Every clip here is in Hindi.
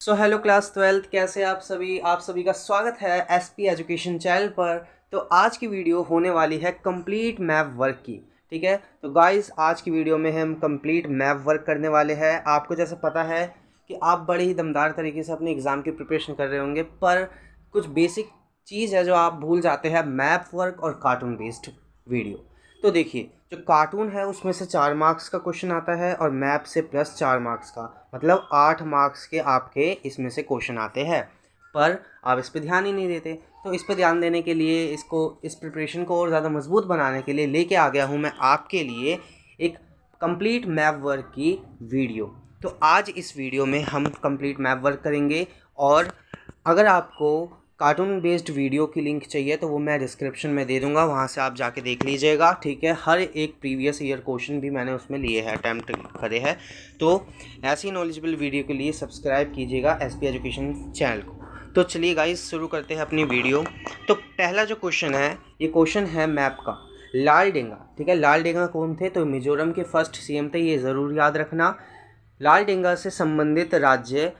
सो हेलो क्लास 12th, कैसे आप सभी का स्वागत है एसपी एजुकेशन चैनल पर। तो आज की वीडियो होने वाली है कंप्लीट मैप वर्क की। ठीक है, तो गाइस आज की वीडियो में हम कंप्लीट मैप वर्क करने वाले हैं। आपको जैसे पता है कि आप बड़े ही दमदार तरीके से अपने एग्ज़ाम की प्रिपरेशन कर रहे होंगे, पर कुछ बेसिक चीज़ है जो आप भूल जाते हैं, मैप वर्क और कार्टून बेस्ड वीडियो। तो देखिए, जो कार्टून है उसमें से 4 मार्क्स का क्वेश्चन आता है और मैप से +4 मार्क्स का, मतलब 8 मार्क्स के आपके इसमें से क्वेश्चन आते हैं। पर आप इस पर ध्यान ही नहीं देते। तो इस पर ध्यान देने के लिए, इस प्रिपरेशन को और ज़्यादा मजबूत बनाने के लिए लेके आ गया हूँ मैं आपके लिए एक कंप्लीट मैप वर्क की वीडियो। तो आज इस वीडियो में हम कंप्लीट मैप वर्क करेंगे। और अगर आपको कार्टून बेस्ड वीडियो की लिंक चाहिए तो वो मैं डिस्क्रिप्शन में दे दूंगा, वहाँ से आप जाके देख लीजिएगा। ठीक है, हर एक प्रीवियस ईयर क्वेश्चन भी मैंने उसमें लिए हैं, अटैम्प्ट करे हैं। तो ऐसी नॉलेजेबल वीडियो के लिए सब्सक्राइब कीजिएगा एसपी एजुकेशन चैनल को। तो चलिए गाइस शुरू करते हैं अपनी वीडियो। तो पहला जो क्वेश्चन है, ये क्वेश्चन है मैप का। लाल डेंगा, ठीक है, लाल डेंगा कौन थे? तो मिजोरम के फर्स्ट सीएम थे, ये ज़रूर याद रखना। लाल डेंगा से संबंधित राज्य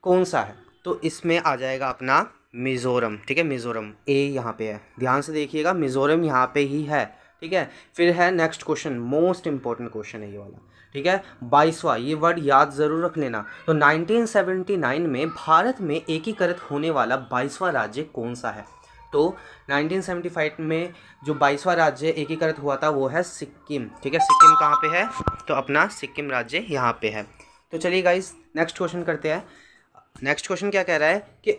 कौन सा है? तो इसमें आ जाएगा अपना मिज़ोरम। ठीक है, मिज़ोरम ए यहाँ पे है, ध्यान से देखिएगा, मिज़ोरम यहाँ पे ही है। ठीक है, फिर है next question, most important question है ये वाला। ठीक है, 22वां, ये वर्ड याद ज़रूर रख लेना। तो 1979 में भारत में एकीकृत होने वाला 22वां राज्य कौन सा है? तो 1975 में जो 22वां राज्य एकीकृत हुआ था वो है सिक्किम। ठीक है, सिक्किम कहाँ पे है? तो अपना सिक्किम राज्य यहाँ पे है। तो चलिए गाइस नेक्स्ट क्वेश्चन करते हैं। नेक्स्ट क्वेश्चन क्या कह रहा है कि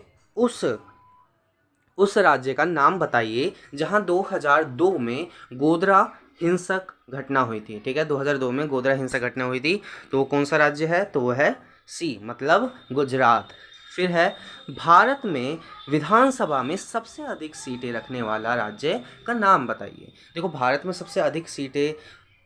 उस राज्य का नाम बताइए जहां 2002 में गोधरा हिंसक घटना हुई थी। ठीक है, 2002 में गोधरा हिंसक घटना हुई थी। तो वो कौन सा राज्य है? तो वो है सी, मतलब गुजरात। फिर है, भारत में विधानसभा में सबसे अधिक सीटें रखने वाला राज्य का नाम बताइए। देखो, भारत में सबसे अधिक सीटें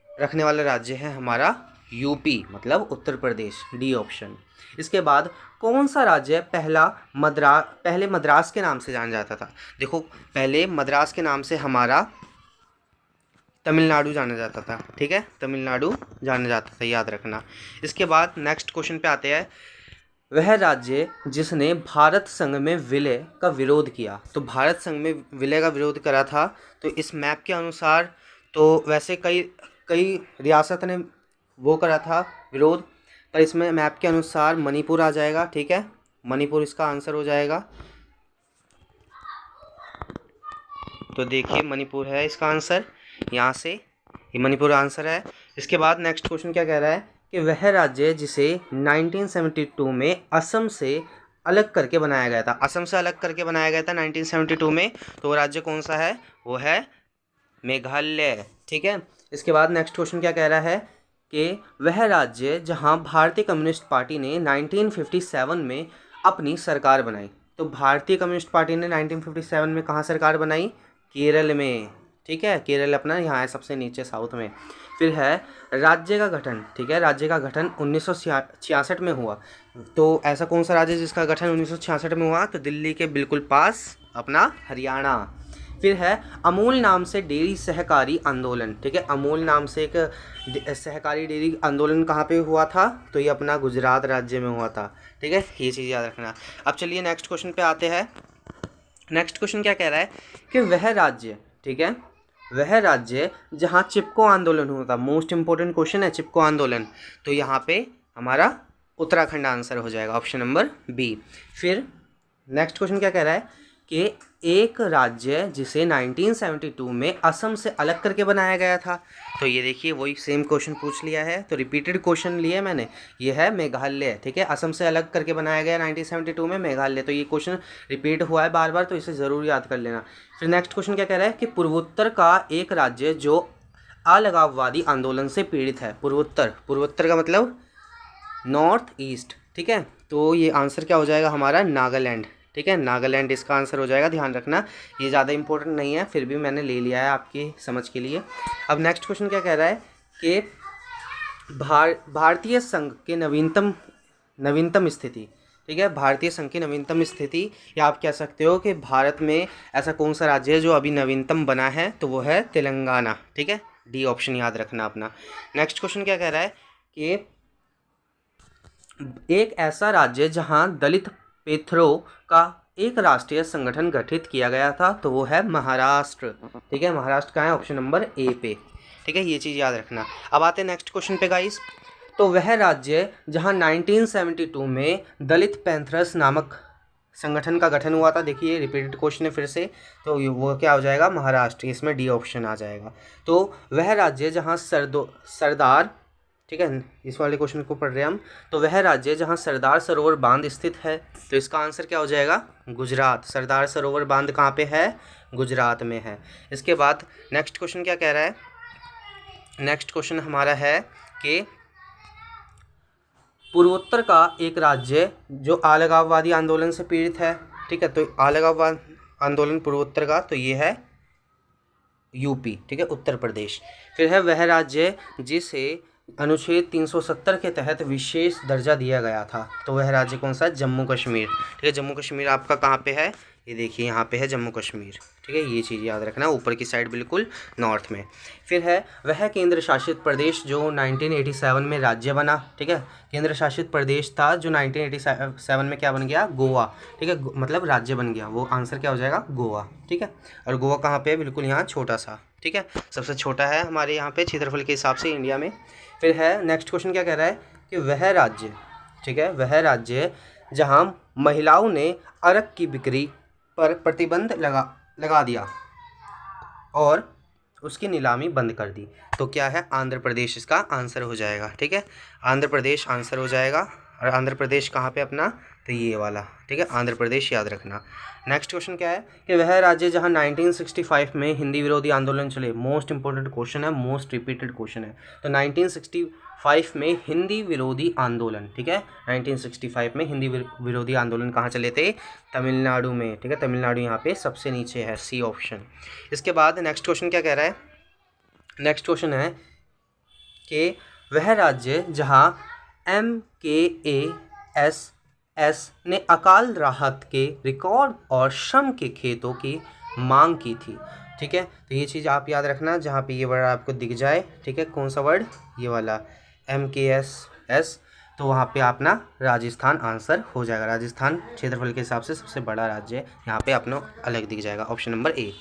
रखने वाला राज्य है हमारा यूपी, मतलब उत्तर प्रदेश, डी ऑप्शन। इसके बाद कौन सा राज्य पहले मद्रास के नाम से जाना जाता था? देखो, पहले मद्रास के नाम से हमारा तमिलनाडु जाना जाता था। ठीक है, तमिलनाडु जाना जाता था, याद रखना। इसके बाद नेक्स्ट क्वेश्चन पे आते हैं, वह राज्य जिसने भारत संघ में विलय का विरोध किया। तो भारत संघ में विलय का विरोध करा था, तो इस मैप के अनुसार तो वैसे कई कई रियासत ने वो करा था विरोध, पर इसमें मैप के अनुसार मणिपुर आ जाएगा। ठीक है, मणिपुर इसका आंसर हो जाएगा। तो देखिए, मणिपुर है इसका आंसर, यहाँ से ये मणिपुर आंसर है। इसके बाद नेक्स्ट क्वेश्चन क्या कह रहा है कि वह राज्य जिसे 1972 में असम से अलग करके बनाया गया था। असम से अलग करके बनाया गया था 1972 में, तो वो राज्य कौन सा है? वो है मेघालय। ठीक है, इसके बाद नेक्स्ट क्वेश्चन क्या कह रहा है कि वह राज्य जहां भारतीय कम्युनिस्ट पार्टी ने 1957 में अपनी सरकार बनाई। तो भारतीय कम्युनिस्ट पार्टी ने 1957 में कहाँ सरकार बनाई? केरल में। ठीक है, केरल अपना यहाँ है सबसे नीचे साउथ में। फिर है राज्य का गठन। ठीक है, राज्य का गठन 1966 में हुआ। तो ऐसा कौन सा राज्य जिसका गठन 1966 में हुआ? तो दिल्ली के बिल्कुल पास अपना हरियाणा। फिर है अमूल नाम से डेयरी सहकारी आंदोलन। ठीक है, अमूल नाम से एक सहकारी डेयरी आंदोलन कहाँ पे हुआ था? तो ये अपना गुजरात राज्य में हुआ था। ठीक है, ये चीज़ याद रखना। अब चलिए नेक्स्ट क्वेश्चन पे आते हैं। नेक्स्ट क्वेश्चन क्या कह रहा है कि वह राज्य, ठीक है, वह राज्य जहाँ चिपको आंदोलन हुआ था, मोस्ट इंपॉर्टेंट क्वेश्चन है चिपको आंदोलन, तो यहाँ पे हमारा उत्तराखंड आंसर हो जाएगा, ऑप्शन नंबर बी। फिर नेक्स्ट क्वेश्चन क्या कह रहा है कि एक राज्य जिसे 1972 में असम से अलग करके बनाया गया था। तो ये देखिए, वही सेम क्वेश्चन पूछ लिया है, तो रिपीटेड क्वेश्चन लिए मैंने। ये है मेघालय। ठीक है, असम से अलग करके बनाया गया 1972 में मेघालय। तो ये क्वेश्चन रिपीट हुआ है बार बार, तो इसे ज़रूर याद कर लेना। फिर नेक्स्ट क्वेश्चन क्या कह रहा है कि पूर्वोत्तर का एक राज्य जो अलगाववादी आंदोलन से पीड़ित है। पूर्वोत्तर, पूर्वोत्तर का मतलब नॉर्थ ईस्ट। ठीक है, तो ये आंसर क्या हो जाएगा हमारा? नागालैंड। ठीक है, नागालैंड इसका आंसर हो जाएगा, ध्यान रखना। ये ज़्यादा इंपॉर्टेंट नहीं है, फिर भी मैंने ले लिया है आपकी समझ के लिए। अब नेक्स्ट क्वेश्चन क्या कह रहा है कि भारतीय संघ के नवीनतम स्थिति। ठीक है, भारतीय संघ की नवीनतम स्थिति, या आप कह सकते हो कि भारत में ऐसा कौन सा राज्य है जो अभी नवीनतम बना है? तो वो है तेलंगाना। ठीक है, डी ऑप्शन याद रखना अपना। नेक्स्ट क्वेश्चन क्या कह रहा है कि एक ऐसा राज्य जहां दलित पेथरों का एक राष्ट्रीय संगठन गठित किया गया था, तो वो है महाराष्ट्र। ठीक है, महाराष्ट्र का है ऑप्शन नंबर ए पे। ठीक है, ये चीज़ याद रखना। अब आते हैं नेक्स्ट क्वेश्चन पे गाइस। तो वह राज्य जहां 1972 में दलित पैंथर्स नामक संगठन का गठन हुआ था, देखिए रिपीटेड क्वेश्चन है फिर से, तो वो क्या हो जाएगा, महाराष्ट्र। इसमें डी ऑप्शन आ जाएगा। तो वह राज्य जहां सरदार, ठीक है, इस वाले क्वेश्चन को पढ़ रहे हैं हम। तो वह राज्य जहां सरदार सरोवर बांध स्थित है, तो इसका आंसर क्या हो जाएगा, गुजरात। सरदार सरोवर बांध कहाँ पे है, गुजरात में है। इसके बाद नेक्स्ट क्वेश्चन क्या कह रहा है, नेक्स्ट क्वेश्चन हमारा है कि पूर्वोत्तर का एक राज्य जो अलगाववादी आंदोलन से पीड़ित है। ठीक है, तो अलगाववाद आंदोलन पूर्वोत्तर का, तो ये है यूपी। ठीक है, उत्तर प्रदेश। फिर है वह राज्य जिसे अनुच्छेद 370 के तहत विशेष दर्जा दिया गया था, तो वह राज्य कौन सा है, जम्मू कश्मीर। ठीक है, जम्मू कश्मीर आपका कहाँ पे है, ये देखिए यहाँ पे है जम्मू कश्मीर। ठीक है, ये चीज़ याद रखना, ऊपर की साइड बिल्कुल नॉर्थ में। फिर है वह केंद्र शासित प्रदेश जो 1987 में राज्य बना। ठीक है, केंद्र शासित प्रदेश था जो 1987 में क्या बन गया, गोवा। ठीक है, मतलब राज्य बन गया, वो आंसर क्या हो जाएगा, गोवा। ठीक है, और गोवा कहाँ पे है, बिल्कुल यहाँ छोटा सा। ठीक है, सबसे छोटा है हमारे यहाँ पे क्षेत्रफल के हिसाब से इंडिया में। फिर है नेक्स्ट क्वेश्चन क्या कह रहा है कि वह राज्य, ठीक है, वह राज्य जहाँ महिलाओं ने अरक की बिक्री पर प्रतिबंध लगा दिया और उसकी नीलामी बंद कर दी, तो क्या है, आंध्र प्रदेश इसका आंसर हो जाएगा। ठीक है, आंध्र प्रदेश आंसर हो जाएगा। और आंध्र प्रदेश कहाँ पे अपना, तो ये वाला। ठीक है, आंध्र प्रदेश याद रखना। नेक्स्ट क्वेश्चन क्या है कि वह राज्य जहाँ 1965 में हिंदी विरोधी आंदोलन चले, मोस्ट इंपॉर्टेंट क्वेश्चन है, मोस्ट रिपीटेड क्वेश्चन है। तो 1965 में हिंदी विरोधी आंदोलन, ठीक है, 1965 में हिंदी विरोधी आंदोलन कहाँ चले थे, तमिलनाडु में। ठीक है, तमिलनाडु यहाँ पे सबसे नीचे है, सी ऑप्शन। इसके बाद नेक्स्ट क्वेश्चन क्या कह रहा है, नेक्स्ट क्वेश्चन है कि वह राज्य जहाँ MKASS ने अकाल राहत के रिकॉर्ड और श्रम के खेतों की मांग की थी। ठीक है, तो ये चीज़ आप याद रखना, जहाँ पे ये वर्ड आपको दिख जाए। ठीक है, कौन सा वर्ड, ये वाला MKSS, तो वहाँ पे अपना राजस्थान आंसर हो जाएगा। राजस्थान क्षेत्रफल के हिसाब से सबसे बड़ा राज्य है, यहाँ पे अपना अलग दिख जाएगा, ऑप्शन नंबर ए।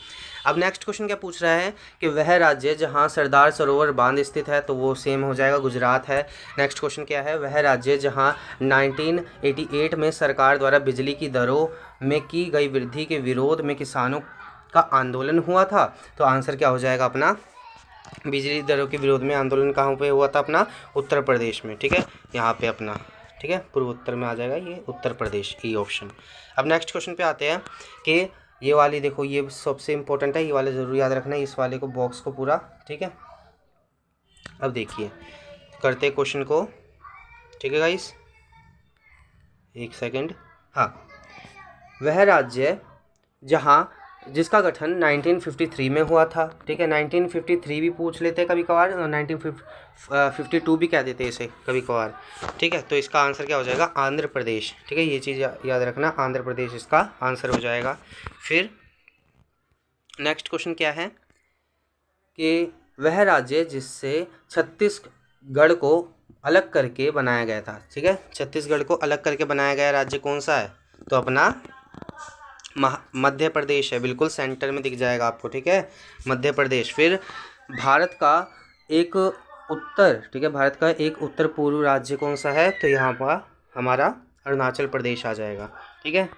अब नेक्स्ट क्वेश्चन क्या पूछ रहा है कि वह राज्य जहाँ सरदार सरोवर बांध स्थित है, तो वो सेम हो जाएगा, गुजरात है। नेक्स्ट क्वेश्चन क्या है, वह राज्य जहाँ 1988 में सरकार द्वारा बिजली की दरों में की गई वृद्धि के विरोध में किसानों का आंदोलन हुआ था, तो आंसर क्या हो जाएगा अपना, बिजली दरों के विरोध में आंदोलन कहाँ पे हुआ था, अपना उत्तर प्रदेश में। ठीक है, यहाँ पे अपना, ठीक है, पूर्वोत्तर में आ जाएगा ये उत्तर प्रदेश, ई ऑप्शन। अब नेक्स्ट क्वेश्चन पे आते हैं कि ये वाली देखो, ये सबसे इंपॉर्टेंट है, ये वाले ज़रूर याद रखना है, इस वाले को बॉक्स को पूरा। ठीक है, अब देखिए करते क्वेश्चन को। ठीक है गाइस, एक सेकंड। हाँ, वह राज्य जहाँ जिसका गठन 1953 में हुआ था। ठीक है, 1953 भी पूछ लेते हैं कभी कभार, 1952 भी कह देते हैं इसे कभी कभार। ठीक है, तो इसका आंसर क्या हो जाएगा, आंध्र प्रदेश। ठीक है, ये चीज़ याद रखना, आंध्र प्रदेश इसका आंसर हो जाएगा। फिर नेक्स्ट क्वेश्चन क्या है कि वह राज्य जिससे छत्तीसगढ़ को अलग करके बनाया गया था। ठीक है, छत्तीसगढ़ को अलग करके बनाया गया राज्य कौन सा है, तो अपना मध्य प्रदेश है, बिल्कुल सेंटर में दिख जाएगा आपको। ठीक है, मध्य प्रदेश। फिर भारत का एक उत्तर, ठीक है, भारत का एक उत्तर पूर्व राज्य कौन सा है, तो यहाँ पर हमारा अरुणाचल प्रदेश आ जाएगा। ठीक है,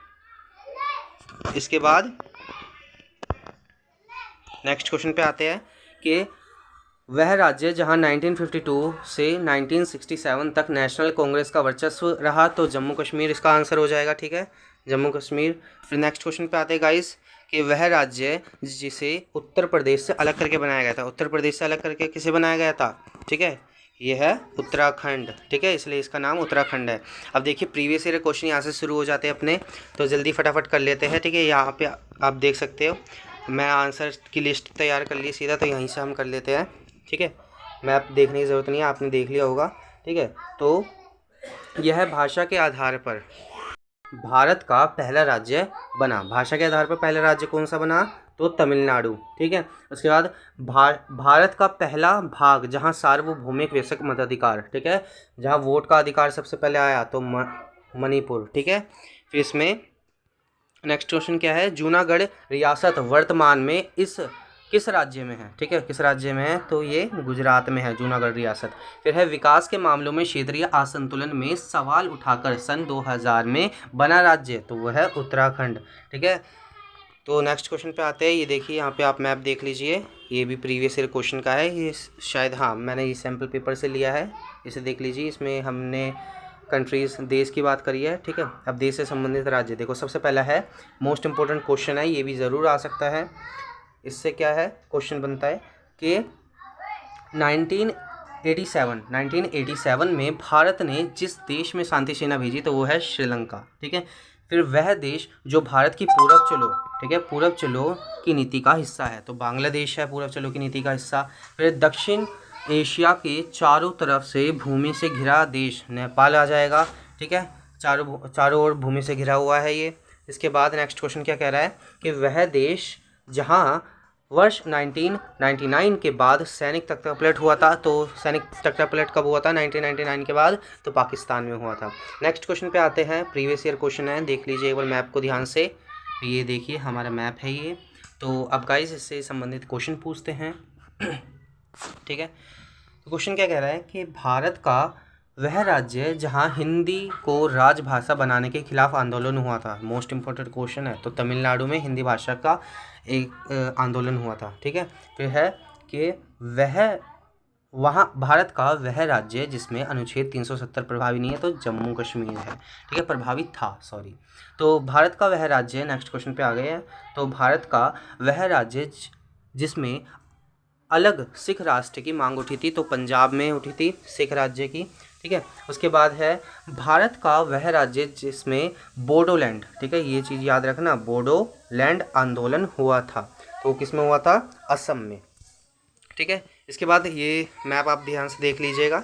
इसके बाद नेक्स्ट क्वेश्चन पे आते हैं कि वह राज्य जहां 1952 से 1967 तक नेशनल कांग्रेस का वर्चस्व रहा, तो जम्मू कश्मीर इसका आंसर हो जाएगा। ठीक है, जम्मू कश्मीर। फिर नेक्स्ट क्वेश्चन पे आते हैं गाइस कि वह राज्य जिसे उत्तर प्रदेश से अलग करके बनाया गया था, उत्तर प्रदेश से अलग करके किसे बनाया गया था, ठीक है, ये है उत्तराखंड। ठीक है, इसलिए इसका नाम उत्तराखंड है। अब देखिए प्रीवियस ईयर क्वेश्चन यहाँ से शुरू हो जाते हैं अपने, तो जल्दी फटाफट कर लेते हैं। ठीक है, यहाँ पे आप देख सकते हो, मैं आंसर की लिस्ट तैयार कर ली सीधा, तो यहीं से हम कर लेते हैं। ठीक है, मैप देखने की ज़रूरत नहीं है, आपने देख लिया होगा। ठीक है, तो यह भाषा के आधार पर भारत का पहला राज्य बना। भाषा के आधार पर पहला राज्य कौन सा बना? तो तमिलनाडु। ठीक है। उसके बाद भारत का पहला भाग जहां सार्वभौमिक वयस्क मताधिकार, ठीक है, जहां वोट का अधिकार सबसे पहले आया तो मणिपुर। ठीक है। फिर इसमें नेक्स्ट क्वेश्चन क्या है? जूनागढ़ रियासत वर्तमान में इस किस राज्य में है? ठीक है, किस राज्य में है? तो ये गुजरात में है जूनागढ़ रियासत। फिर है विकास के मामलों में क्षेत्रीय असंतुलन में सवाल उठाकर सन 2000 में बना राज्य, तो वह है उत्तराखंड। ठीक है। तो नेक्स्ट क्वेश्चन पे आते हैं। ये देखिए यहाँ पे आप मैप देख लीजिए, ये भी प्रीवियस ईयर क्वेश्चन का है, ये शायद, हाँ, मैंने ये सैम्पल पेपर से लिया है, इसे देख लीजिए। इसमें हमने कंट्रीज, देश की बात करी है। ठीक है। अब देश से संबंधित राज्य देखो, सबसे पहला है, मोस्ट इंपॉर्टेंट क्वेश्चन है, ये भी ज़रूर आ सकता है। इससे क्या है क्वेश्चन बनता है कि 1987 में भारत ने जिस देश में शांति सेना भेजी तो वो है श्रीलंका। ठीक है। फिर वह देश जो भारत की पूरब चलो, ठीक है, पूरब चलो की नीति का हिस्सा है, तो बांग्लादेश है पूरब चलो की नीति का हिस्सा। फिर दक्षिण एशिया के चारों तरफ से भूमि से घिरा देश नेपाल आ जाएगा। ठीक है। चारों ओर भूमि से घिरा हुआ है ये। इसके बाद नेक्स्ट क्वेश्चन क्या कह रहा है कि वह देश जहाँ वर्ष 1999 के बाद सैनिक तख्तापलट हुआ था, तो सैनिक तख्तापलट कब हुआ था? 1999 के बाद, तो पाकिस्तान में हुआ था। नेक्स्ट क्वेश्चन पे आते हैं, प्रीवियस ईयर क्वेश्चन है, देख लीजिए एक बार मैप को ध्यान से। ये देखिए हमारा मैप है ये। तो अब गाइस इससे संबंधित क्वेश्चन पूछते हैं। ठीक है। तो क्वेश्चन क्या कह रहा है कि भारत का वह राज्य जहां हिंदी को राजभाषा बनाने के खिलाफ आंदोलन हुआ था, मोस्ट इम्पोर्टेंट क्वेश्चन है, तो तमिलनाडु में हिंदी भाषा का एक आंदोलन हुआ था। ठीक है। फिर है कि वहाँ भारत का वह राज्य जिसमें अनुच्छेद 370 प्रभावी नहीं है, तो जम्मू कश्मीर है। ठीक है, प्रभावित था, सॉरी। तो भारत का वह राज्य, नेक्स्ट क्वेश्चन पे आ गए हैं। तो भारत का वह राज्य जिसमें अलग सिख राष्ट्र की मांग उठी थी, तो पंजाब में उठी थी सिख राज्य की। ठीक है। उसके बाद है भारत का वह राज्य जिसमें बोडोलैंड, ठीक है, ये चीज़ याद रखना, बोडोलैंड आंदोलन हुआ था, तो किस में हुआ था? असम में। ठीक है। इसके बाद ये मैप आप ध्यान से देख लीजिएगा।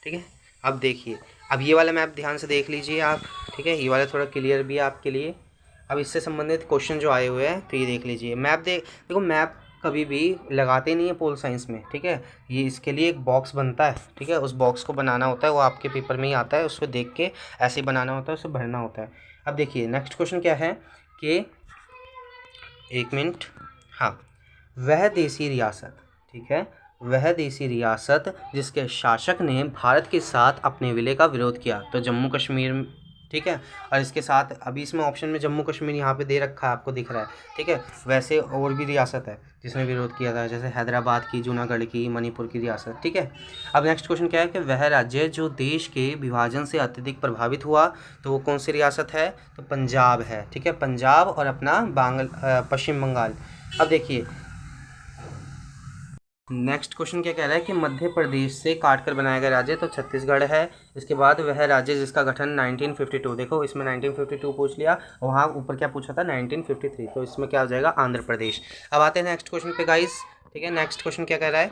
ठीक है। अब देखिए, अब ये वाला मैप ध्यान से देख लीजिए आप। ठीक है, ये वाला थोड़ा क्लियर भी है आपके लिए। अब इससे संबंधित क्वेश्चन जो आए हुए हैं, तो ये देख लीजिए। मैप देखो, मैप कभी भी लगाते नहीं है पोल साइंस में। ठीक है। ये इसके लिए एक बॉक्स बनता है। ठीक है। उस बॉक्स को बनाना होता है, वो आपके पेपर में ही आता है, उसको देख के ऐसे ही बनाना होता है, उसे भरना होता है। अब देखिए नेक्स्ट क्वेश्चन क्या है कि, एक मिनट, हाँ, वह देसी रियासत, ठीक है, वह देसी रियासत जिसके शासक ने भारत के साथ अपने विलय का विरोध किया, तो जम्मू कश्मीर। ठीक है। और इसके साथ अभी इसमें ऑप्शन में जम्मू कश्मीर यहाँ पे दे रखा है, आपको दिख रहा है। ठीक है। वैसे और भी रियासत है जिसने विरोध किया था, जैसे हैदराबाद की, जूनागढ़ की, मणिपुर की रियासत। ठीक है। अब नेक्स्ट क्वेश्चन क्या है कि वह राज्य जो देश के विभाजन से अत्यधिक प्रभावित हुआ, तो वो कौन सी रियासत है? तो पंजाब है। ठीक है, पंजाब और अपना पश्चिम बंगाल। अब देखिए नेक्स्ट क्वेश्चन क्या कह रहा है कि मध्य प्रदेश से काट कर बनाया गया राज्य, तो छत्तीसगढ़ है। इसके बाद वह राज्य जिसका गठन 1952, देखो इसमें 1952 पूछ लिया, वहाँ ऊपर क्या पूछा था? 1953, तो इसमें क्या हो जाएगा? आंध्र प्रदेश। अब आते हैं नेक्स्ट क्वेश्चन पे गाइस। ठीक है। नेक्स्ट क्वेश्चन क्या कह रहा है,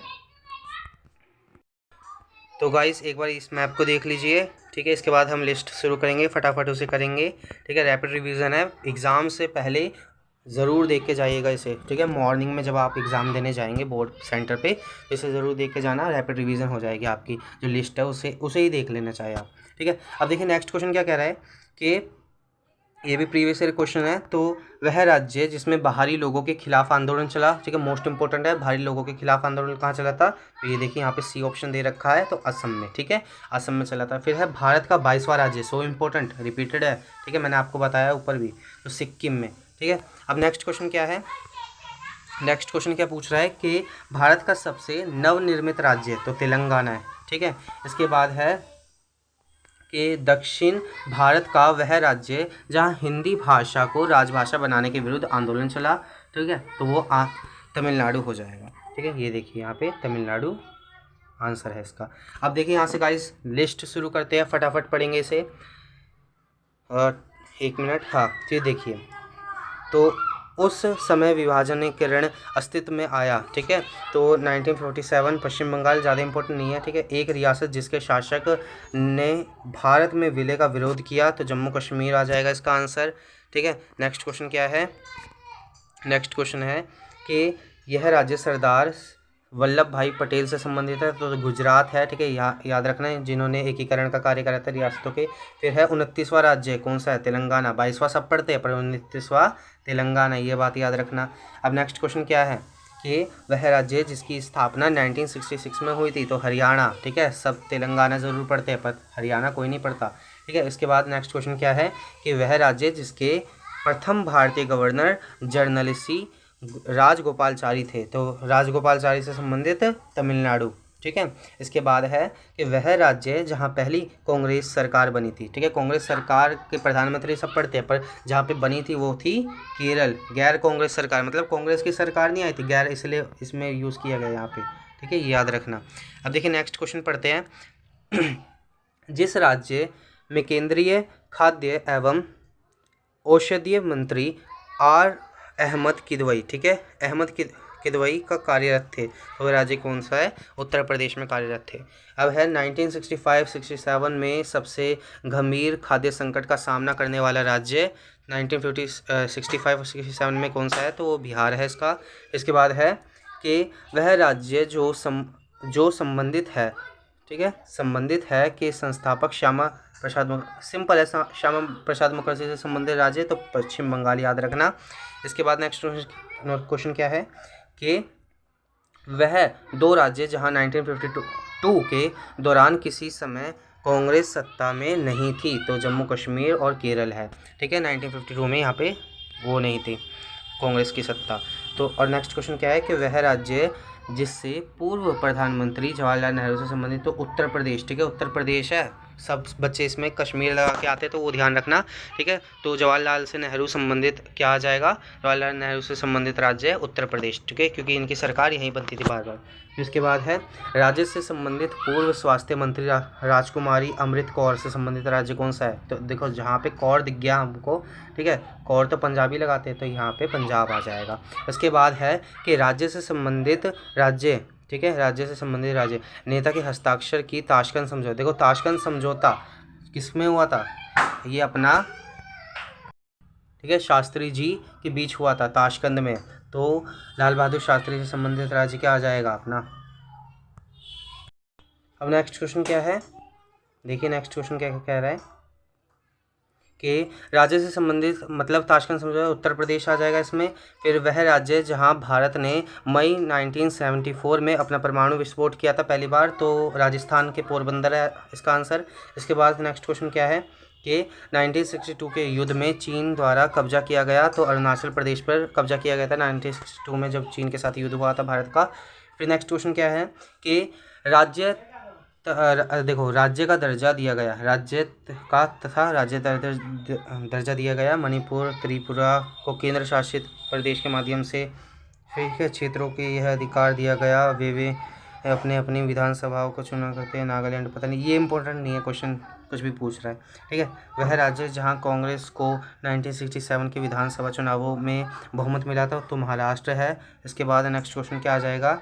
तो गाइस एक बार इस मैप को देख लीजिए। ठीक है। इसके बाद हम लिस्ट शुरू करेंगे, फटाफट उसे करेंगे। ठीक है। रैपिड रिवीजन है, एग्ज़ाम से पहले ज़रूर देख के जाइएगा इसे। ठीक है। मॉर्निंग में जब आप एग्ज़ाम देने जाएंगे बोर्ड सेंटर पे, तो इसे ज़रूर देख के जाना, रैपिड रिवीजन हो जाएगी आपकी। जो लिस्ट है उसे ही देख लेना चाहिए आप। ठीक है। अब देखिए नेक्स्ट क्वेश्चन क्या कह रहा है कि, ये भी प्रीवियस ईयर क्वेश्चन है, तो वह राज्य जिसमें बाहरी लोगों के खिलाफ आंदोलन चला। ठीक है, मोस्ट इंपॉर्टेंट है, बाहरी लोगों के खिलाफ आंदोलन कहाँ चला था? तो ये देखिए यहाँ पे सी ऑप्शन दे रखा है, तो असम में। ठीक है, असम में चला था। फिर है भारत का 22वां राज्य, सो इंपॉर्टेंट, रिपीटेड है। ठीक है, मैंने आपको बताया ऊपर भी, तो सिक्किम में। ठीक है। अब नेक्स्ट क्वेश्चन क्या है, नेक्स्ट क्वेश्चन क्या पूछ रहा है कि भारत का सबसे नवनिर्मित राज्य, तो तेलंगाना है। ठीक है। इसके बाद है कि दक्षिण भारत का वह राज्य जहां हिंदी भाषा को राजभाषा बनाने के विरुद्ध आंदोलन चला। ठीक है, तो वो तमिलनाडु हो जाएगा। ठीक है, ये देखिए यहाँ पे तमिलनाडु आंसर है इसका। अब देखिए यहाँ से गाइस लिस्ट शुरू करते हैं, फटाफट पढ़ेंगे इसे। और एक मिनट, हाँ, फिर देखिए, तो उस समय विभाजनीकरण अस्तित्व में आया। ठीक है, तो 1947 पश्चिम बंगाल ज़्यादा इंपॉर्टेंट नहीं है। ठीक है, एक रियासत जिसके शासक ने भारत में विलय का विरोध किया, तो जम्मू कश्मीर आ जाएगा इसका आंसर। ठीक है, नेक्स्ट क्वेश्चन क्या है, नेक्स्ट क्वेश्चन है कि यह राज्य सरदार वल्लभ भाई पटेल से संबंधित है, तो गुजरात है। ठीक है, याद रखना है, जिन्होंने एकीकरण का कार्य करा था रियासतों के। फिर है 29वां राज्य कौन सा है, तेलंगाना। 22वां सब पढ़ते हैं पर 29वां तेलंगाना, ये बात याद रखना। अब नेक्स्ट क्वेश्चन क्या है कि वह राज्य जिसकी स्थापना 1966 में हुई थी, तो हरियाणा। ठीक है, सब तेलंगाना ज़रूर पढ़ते हैं पर हरियाणा कोई नहीं पढ़ता। ठीक है, इसके बाद नेक्स्ट क्वेश्चन क्या है कि वह राज्य जिसके प्रथम भारतीय गवर्नर जर्नलिसी राजगोपालचारी थे, तो राजगोपालचारी से संबंधित तमिलनाडु। ठीक है, इसके बाद है कि वह राज्य जहां पहली कांग्रेस सरकार बनी थी। ठीक है, कांग्रेस सरकार के प्रधानमंत्री सब पढ़ते हैं पर जहां पे बनी थी वो थी केरल। गैर कांग्रेस सरकार मतलब कांग्रेस की सरकार नहीं आई थी, गैर इसलिए इसमें यूज़ किया गया यहाँ पे। ठीक है, ये याद रखना। अब देखिए नेक्स्ट क्वेश्चन पढ़ते हैं। जिस राज्य में केंद्रीय खाद्य एवं औषधीय मंत्री आर अहमद किदवई, ठीक है, अहमद किदवई का कार्यरत थे, वह राज्य कौन सा है, उत्तर प्रदेश में कार्यरत थे। अब है 1965-67 में सबसे गंभीर खाद्य संकट का सामना करने वाला राज्य 1965 और 67 में कौन सा है, तो वो बिहार है इसका। इसके बाद है कि वह राज्य जो संबंधित है, ठीक है, संबंधित है कि संस्थापक श्यामा प्रसाद, सिंपल है, श्यामा प्रसाद मुखर्जी से संबंधित राज्य, तो पश्चिम बंगाल याद रखना। इसके बाद नेक्स्ट क्वेश्चन क्या है कि वह दो राज्य जहां 1952 के दौरान किसी समय कांग्रेस सत्ता में नहीं थी, तो जम्मू कश्मीर और केरल है। ठीक है, 1952 में यहाँ पे वो नहीं थी कांग्रेस की सत्ता। तो और नेक्स्ट क्वेश्चन क्या है कि वह राज्य जिससे पूर्व प्रधानमंत्री जवाहरलाल नेहरू से संबंधित, तो उत्तर प्रदेश। ठीक है, उत्तर प्रदेश है। सब बच्चे इसमें कश्मीर लगा के आते हैं तो वो ध्यान रखना। ठीक है, तो जवाहरलाल से नेहरू संबंधित क्या आ जाएगा, जवाहरलाल नेहरू से संबंधित राज्य है उत्तर प्रदेश। ठीक है, क्योंकि इनकी सरकार यहीं बनती थी बार बार। इसके बाद है राज्य से संबंधित पूर्व स्वास्थ्य मंत्री राजकुमारी अमृत कौर से संबंधित राज्य कौन सा है, तो देखो जहाँ पे कौर दिख गया हमको, ठीक है, कौर तो पंजाबी लगाते हैं तो यहाँ पे पंजाब आ जाएगा। इसके बाद है कि राज्य से संबंधित राज्य, ठीक है, राज्य से संबंधित राज्य नेता के हस्ताक्षर की ताशकंद समझौता। देखो ताशकंद समझौता किसमें हुआ था, ये अपना, ठीक है, शास्त्री जी के बीच हुआ था ताशकंद में, तो लाल बहादुर शास्त्री से संबंधित राज्य क्या आ जाएगा अपना। अब नेक्स्ट क्वेश्चन क्या है, देखिए नेक्स्ट क्वेश्चन क्या कह रहा है कि राज्य से संबंधित मतलब ताशकंद समझौता उत्तर प्रदेश आ जाएगा इसमें। फिर वह राज्य जहां भारत ने मई 1974 में अपना परमाणु विस्फोट किया था पहली बार, तो राजस्थान के पोरबंदर है इसका आंसर। इसके बाद नेक्स्ट क्वेश्चन क्या है कि 1962 के युद्ध में चीन द्वारा कब्जा किया गया, तो अरुणाचल प्रदेश पर कब्जा किया गया था 1962 में जब चीन के साथ युद्ध हुआ था भारत का। फिर नेक्स्ट क्वेश्चन क्या है कि राज्य देखो राज्य का दर्जा दिया गया, राज्य का तथा राज्य दर्जा दिया गया मणिपुर त्रिपुरा को केंद्र शासित प्रदेश के माध्यम से। ठीक है, क्षेत्रों के यह अधिकार दिया गया, वे अपने अपनी विधानसभाओं को चुना करते हैं। नागालैंड पता नहीं, ये इंपॉर्टेंट नहीं है क्वेश्चन, कुछ भी पूछ रहा है। ठीक है, वह राज्य जहां कांग्रेस को 1967 के विधानसभा चुनावों में बहुमत मिला था, तो महाराष्ट्र है। इसके बाद नेक्स्ट क्वेश्चन क्या आ जाएगा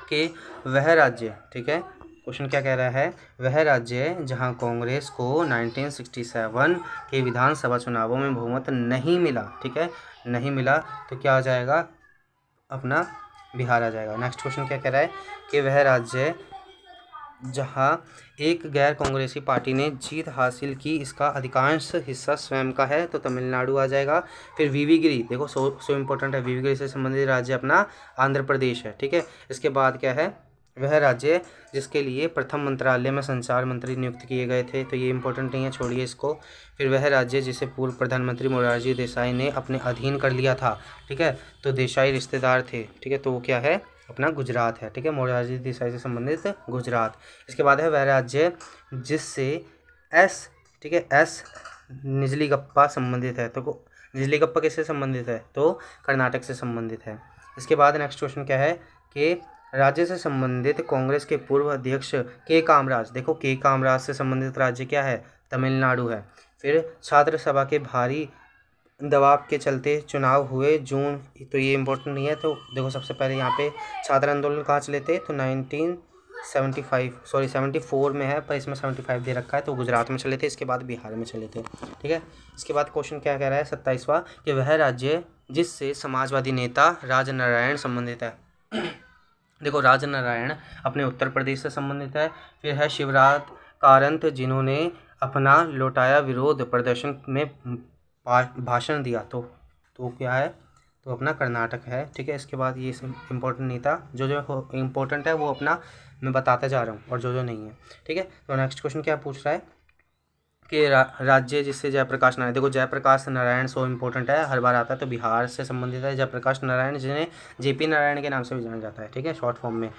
कि वह राज्य, ठीक है, क्वेश्चन क्या कह रहा है, वह राज्य जहां कांग्रेस को 1967 के विधानसभा चुनावों में बहुमत नहीं मिला, ठीक है, नहीं मिला, तो क्या आ जाएगा अपना बिहार आ जाएगा। नेक्स्ट क्वेश्चन क्या कह रहा है कि वह राज्य जहां एक गैर कांग्रेसी पार्टी ने जीत हासिल की, इसका अधिकांश हिस्सा स्वयं का है, तो तमिलनाडु आ जाएगा। फिर वीवी गिरी, देखो सो इम्पोर्टेंट है, वीवी गिरी से संबंधित राज्य अपना आंध्र प्रदेश है। ठीक है, इसके बाद क्या है, वह राज्य जिसके लिए प्रथम मंत्रालय में संचार मंत्री नियुक्त किए गए थे, तो ये इंपॉर्टेंट नहीं है, छोड़िए इसको। फिर वह राज्य जिसे पूर्व प्रधानमंत्री मोरारजी देसाई ने अपने अधीन कर लिया था, ठीक है, तो देसाई रिश्तेदार थे, ठीक है, तो वो क्या है अपना गुजरात है। ठीक है, मोरारजी देसाई से संबंधित गुजरात। इसके बाद है वह राज्य जिससे एस, ठीक है, एस निजलीगप्पा संबंधित है, तो निजलीगप्पा किससे संबंधित है, तो कर्नाटक से संबंधित है। इसके बाद नेक्स्ट क्वेश्चन क्या है कि राज्य से संबंधित कांग्रेस के पूर्व अध्यक्ष के कामराज, देखो के कामराज से संबंधित राज्य क्या है, तमिलनाडु है। फिर छात्र सभा के भारी दबाव के चलते चुनाव हुए जून, तो ये इम्पोर्टेंट नहीं है। तो देखो सबसे पहले यहाँ पे छात्र आंदोलन कहाँ चले थे, तो 74 में है, पर इसमें 75 दे रखा है, तो गुजरात में चले थे। इसके बाद बिहार में चले थे, ठीक है। इसके बाद क्वेश्चन क्या कह रहा है 27वां, कि वह राज्य जिससे समाजवादी नेता राजनारायण संबंधित है। देखो राजनारायण अपने उत्तर प्रदेश से संबंधित है। फिर है शिवराज कारंत, जिन्होंने अपना लौटाया विरोध प्रदर्शन में भाषण दिया, तो क्या है, तो अपना कर्नाटक है, ठीक है। इसके बाद ये इम्पोर्टेंट नहीं था, जो इम्पोर्टेंट है वो अपना मैं बताते जा रहा हूँ, और जो नहीं है, ठीक है। तो नेक्स्ट क्वेश्चन क्या पूछ रहा है कि राज्य जिससे जयप्रकाश नारायण, देखो जयप्रकाश नारायण सो इम्पोर्टेंट है, हर बार आता है, तो बिहार से संबंधित है जयप्रकाश नारायण, जिन्हें जेपी नारायण के नाम से भी जाना जाता है, ठीक है, शॉर्ट फॉर्म में।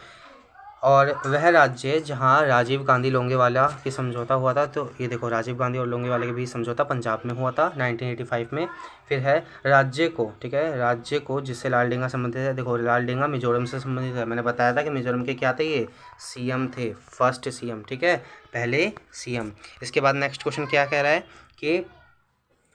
और वह राज्य जहाँ राजीव गांधी लोंगेवाला की समझौता हुआ था, तो ये देखो राजीव गांधी और लोंगेवाला के बीच समझौता पंजाब में हुआ था 1985 में। फिर है राज्य को, ठीक है, राज्य को जिससे लालडेंगा संबंधित है, देखो लालडेंगा मिजोरम से संबंधित है। मैंने बताया था कि मिजोरम के क्या थे, ये सीएम थे, फर्स्ट सीएम, ठीक है, पहले सीएम। इसके बाद नेक्स्ट क्वेश्चन क्या कह रहा है कि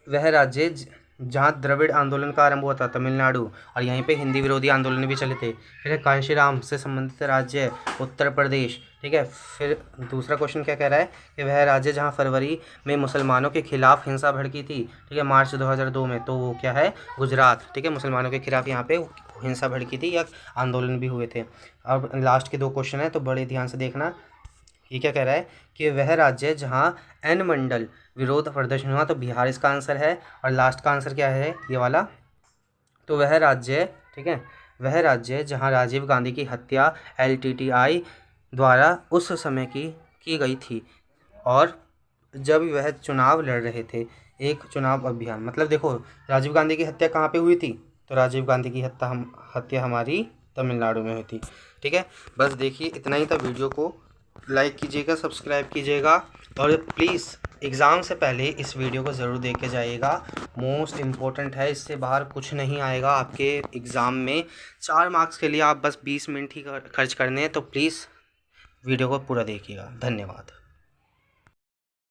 वह राज्य जहाँ द्रविड़ आंदोलन का आरंभ हुआ था, तमिलनाडु, और यहीं पे हिंदी विरोधी आंदोलन भी चले थे। फिर है कांशीराम से संबंधित राज्य उत्तर प्रदेश, ठीक है। फिर दूसरा क्वेश्चन क्या कह रहा है कि वह राज्य जहाँ फरवरी में मुसलमानों के खिलाफ हिंसा भड़की थी, ठीक है, मार्च 2002 में, तो वो क्या है, गुजरात, ठीक है। मुसलमानों के खिलाफ यहाँ पे हिंसा भड़की थी या आंदोलन भी हुए थे। अब लास्ट के 2 क्वेश्चन है, तो बड़े ध्यान से देखना। ये क्या कह रहा है कि वह राज्य जहाँ एन मंडल विरोध प्रदर्शन हुआ, तो बिहार इसका आंसर है। और लास्ट का आंसर क्या है, ये वाला, तो वह राज्य, ठीक है, वह राज्य जहाँ राजीव गांधी की हत्या LTTI द्वारा उस समय की गई थी, और जब वह चुनाव लड़ रहे थे, एक चुनाव अभियान, मतलब देखो राजीव गांधी की हत्या कहाँ पे हुई थी, तो राजीव गांधी की हत्या हमारी तमिलनाडु में हुई थी, ठीक है। बस देखिए इतना ही था। वीडियो को लाइक कीजिएगा, सब्सक्राइब कीजिएगा, और प्लीज़ एग्ज़ाम से पहले इस वीडियो को ज़रूर देख के जाइएगा। मोस्ट इम्पोर्टेंट है, इससे बाहर कुछ नहीं आएगा आपके एग्ज़ाम में। 4 मार्क्स के लिए आप बस 20 मिनट ही खर्च करने हैं, तो प्लीज़ वीडियो को पूरा देखिएगा। धन्यवाद।